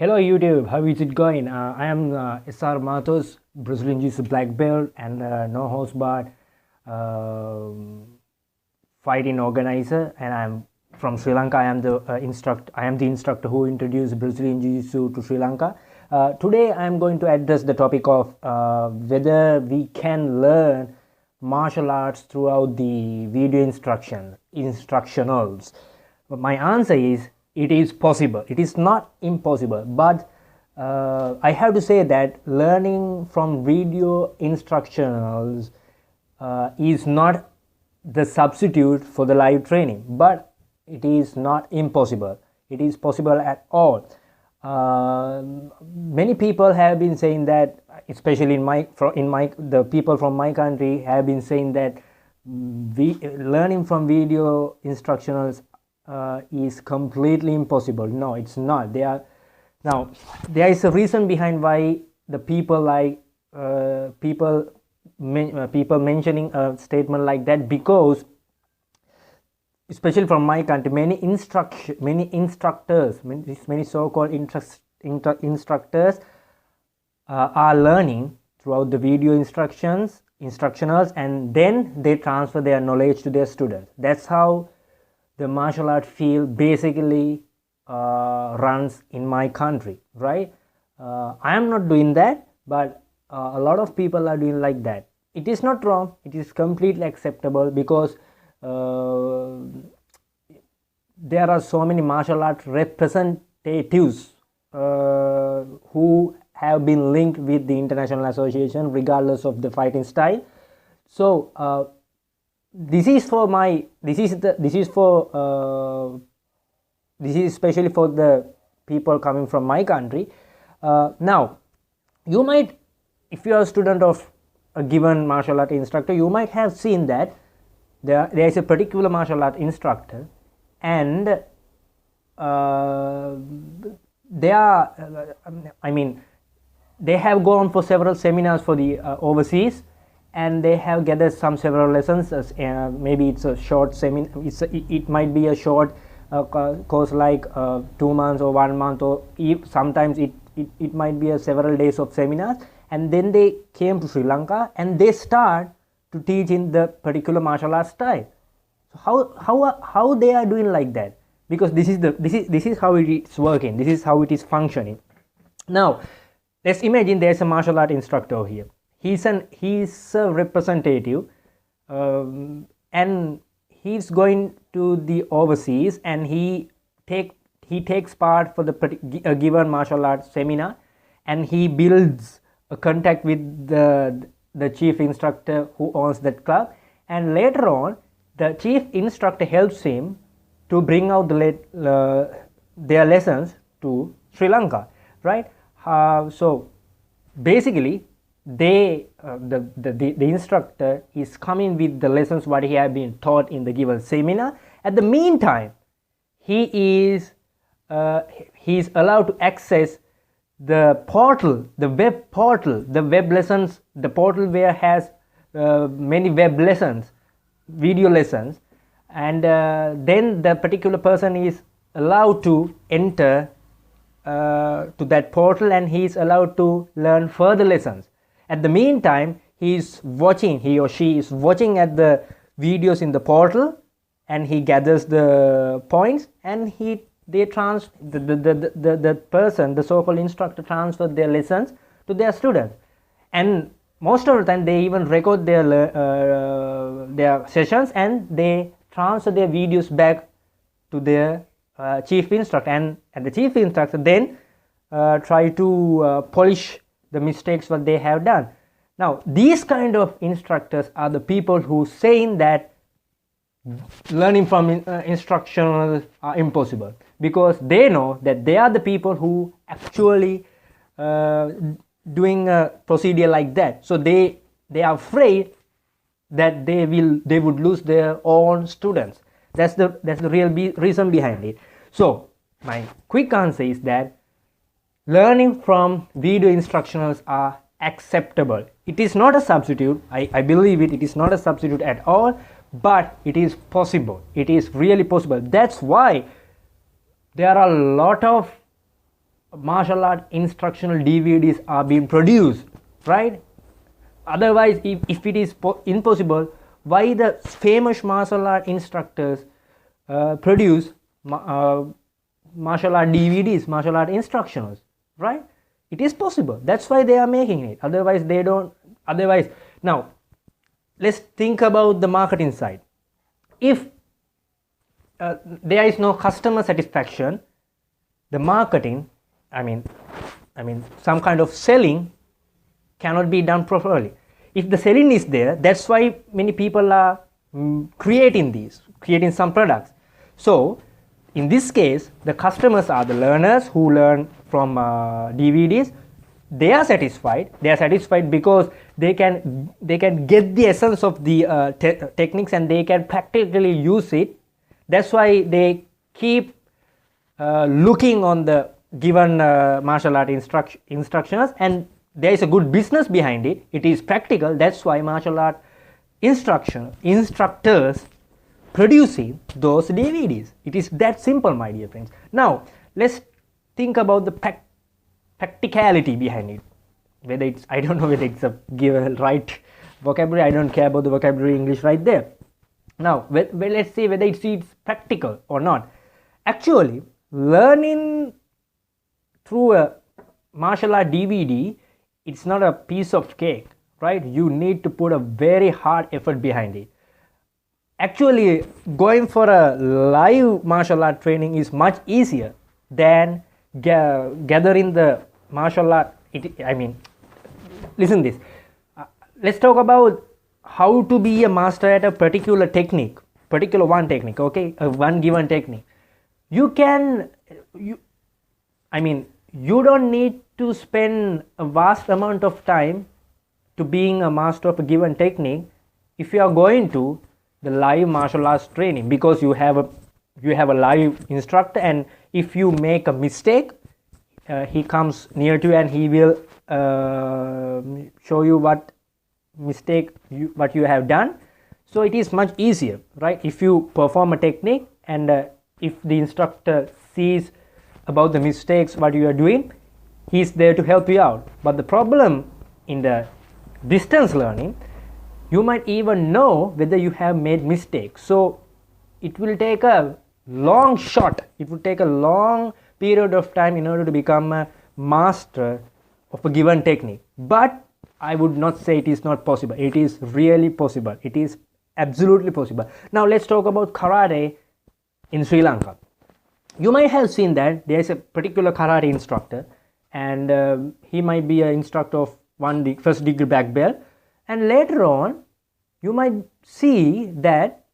Hello YouTube, how is it going? I am SR Marthos, Brazilian Jiu-Jitsu black belt and no host bar fighting organizer, and I'm from Sri Lanka. I am the instructor who introduced Brazilian Jiu-Jitsu to Sri Lanka. Today I am going to address the topic of whether we can learn martial arts throughout the video instructionals. My answer is it is possible. It is not impossible, but I have to say that learning from video instructionals is not the substitute for the live training, but it is not impossible. It is possible at all. Many people have been saying that, especially the people from my country have been saying that learning from video instructionals is completely impossible. No, it's not. There is a reason behind why the people mentioning a statement like that, because especially from my country, many instructors, many so-called instructors are learning throughout the video instructionals, and then they transfer their knowledge to their students. That's how the martial art field basically runs in my country, right? I am not doing that, but a lot of people are doing like that. It is not wrong. It is completely acceptable, because there are so many martial art representatives who have been linked with the international association regardless of the fighting style. So this is especially for the people coming from my country. Now you might, if you are a student of a given martial art instructor, you might have seen that there is a particular martial art instructor, and they have gone for several seminars for the overseas, and they have gathered several lessons. Maybe it's a short seminar, it might be a short course, like 2 months or 1 month, or sometimes it might be a several days of seminars, and then they came to Sri Lanka and they start to teach in the particular martial art style. So how they are doing like that? Because this is how it is working, this is how it is functioning. Now let's imagine there's a martial art instructor here. He's a representative, and he's going to the overseas, and he takes part for a given martial arts seminar, and he builds a contact with the chief instructor who owns that club, and later on the chief instructor helps him to bring out their lessons to Sri Lanka, right? So basically the instructor is coming with the lessons what he has been taught in the given seminar. At the meantime, he is allowed to access the portal, the web lessons, the portal where has many web lessons, video lessons, and then the particular person is allowed to enter to that portal, and he is allowed to learn further lessons. At the meantime, he or she is watching at the videos in the portal, and he gathers the points, and the so-called instructor transfers their lessons to their students, and most of the time they even record their sessions, and they transfer their videos back to their chief instructor, and the chief instructor then try to polish the mistakes what they have done. Now these kind of instructors are the people who saying that learning from instructionals are impossible, because they know that they are the people who actually doing a procedure like that. So they are afraid that they would lose their own students. That's the real reason behind it. So my quick answer is that learning from video instructionals are acceptable. It is not a substitute. I believe it is not a substitute at all, but it is possible. It is really possible. That's why there are a lot of martial art instructional DVDs are being produced, right? Otherwise, if it is impossible, why the famous martial art instructors produce martial art DVDs, martial art instructionals, right? It is possible. That's why they are making it. Otherwise, they don't. Otherwise, now let's think about the marketing side. If there is no customer satisfaction, the marketing, I mean some kind of selling cannot be done properly. If the selling is there, that's why many people are creating some products. So in this case, the customers are the learners who learn from DVDs. They are satisfied because they can get the essence of the techniques, and they can practically use it. That's why they keep looking on the given martial art instructions, and there is a good business behind it. It is practical. That's why martial art instructors producing those DVDs. It is that simple, my dear friends. Now let's think about the practicality behind it. Whether it's, I don't know whether it's a given right vocabulary. I don't care about the vocabulary English right there. Now let's see whether it's practical or not. Actually, learning through a martial art DVD, it's not a piece of cake, right? You need to put a very hard effort behind it. Actually, going for a live martial art training is much easier than gathering the martial art. Listen this. Let's talk about how to be a master at a particular technique, okay? One given technique. You don't need to spend a vast amount of time to being a master of a given technique if you are going to the live martial arts training, because you have a live instructor, and if you make a mistake, he comes near to you and he will show you what you have done. So it is much easier, right? If you perform a technique and if the instructor sees about the mistakes what you are doing, he is there to help you out. But the problem in the distance learning, you might even know whether you have made mistakes. So it will take a long shot. It will take a long period of time in order to become a master of a given technique. But I would not say it is not possible. It is really possible. It is absolutely possible. Now let's talk about karate in Sri Lanka. You might have seen that there is a particular karate instructor, and he might be an instructor of first degree black belt, and later on you might see that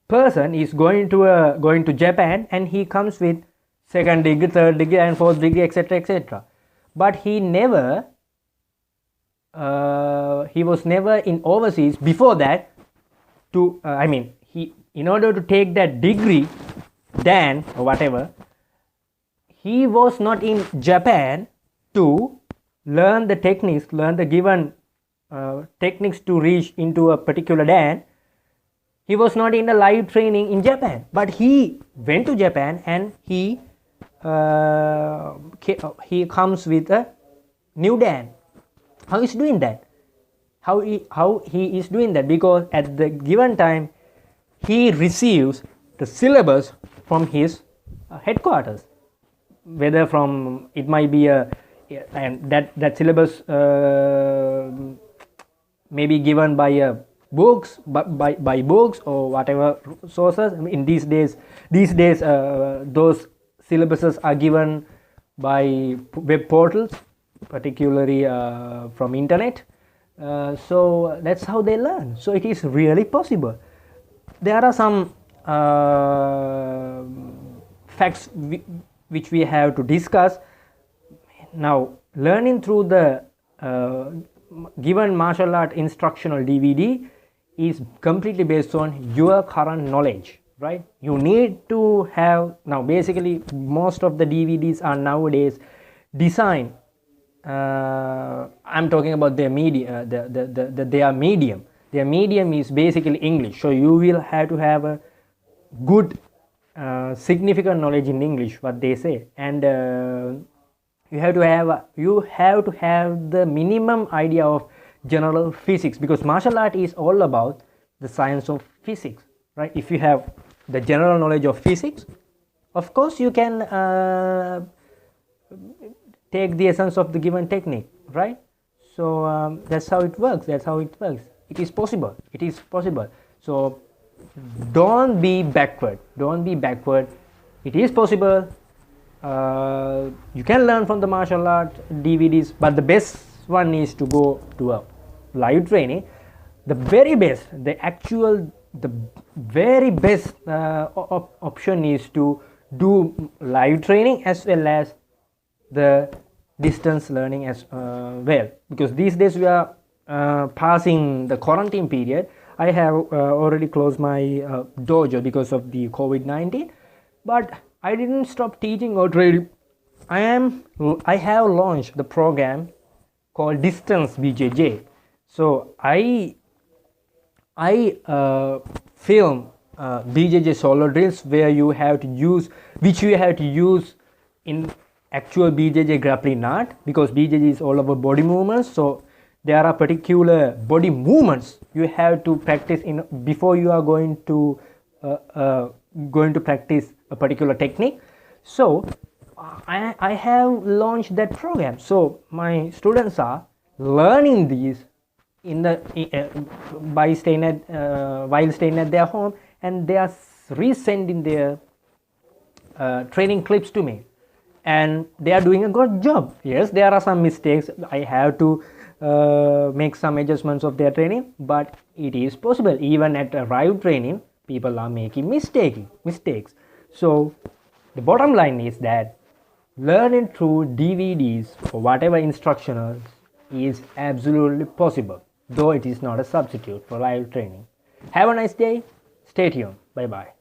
person is going to Japan, and he comes with second degree, third degree, and fourth degree, etc. But he was never in overseas before that in order to take that degree, Dan or whatever, he was not in Japan to learn the techniques, learn the given techniques to reach into a particular Dan. He was not in the live training in Japan, but he went to Japan, and he comes with a new Dan. How is doing that? How he is doing that? Because at the given time, he receives the syllabus from his headquarters, whether from, it might be and that syllabus may be given by books, by books or whatever sources. In these days those syllabuses are given by web portals, particularly from internet. So that's how they learn. So it is really possible. There are some facts which we have to discuss. Now, learning through the given martial art instructional DVD is completely based on your current knowledge, right? You need to have, now basically most of the DVDs are nowadays designed, I'm talking about their media, their medium. Their medium is basically English, so you will have to have a good significant knowledge in English, what they say, and you have to have the minimum idea of general physics, because martial art is all about the science of physics, right? If you have the general knowledge of physics, of course you can take the essence of the given technique, right? So that's how it works. It is possible. So don't be backward. It is possible. You can learn from the martial art DVDs, but the best one is to go to a live training. The very best option is to do live training as well as the distance learning as well, because these days we are passing the quarantine period. I have already closed my dojo because of the COVID-19, but I didn't stop teaching or training. I have launched the program called Distance BJJ. So I film BJJ solo drills which you have to use in actual BJJ grappling art, because BJJ is all about body movements. So there are particular body movements you have to practice in before you are going to practice a particular technique. So I have launched that program. So my students are learning these while staying at their home, and they are resending their training clips to me, and they are doing a good job. Yes, there are some mistakes. I have to make some adjustments of their training, but it is possible. Even at a live training, people are making mistakes. So the bottom line is that learning through DVDs or whatever instructionals is absolutely possible, though it is not a substitute for live training. Have a nice day. Stay tuned. Bye bye.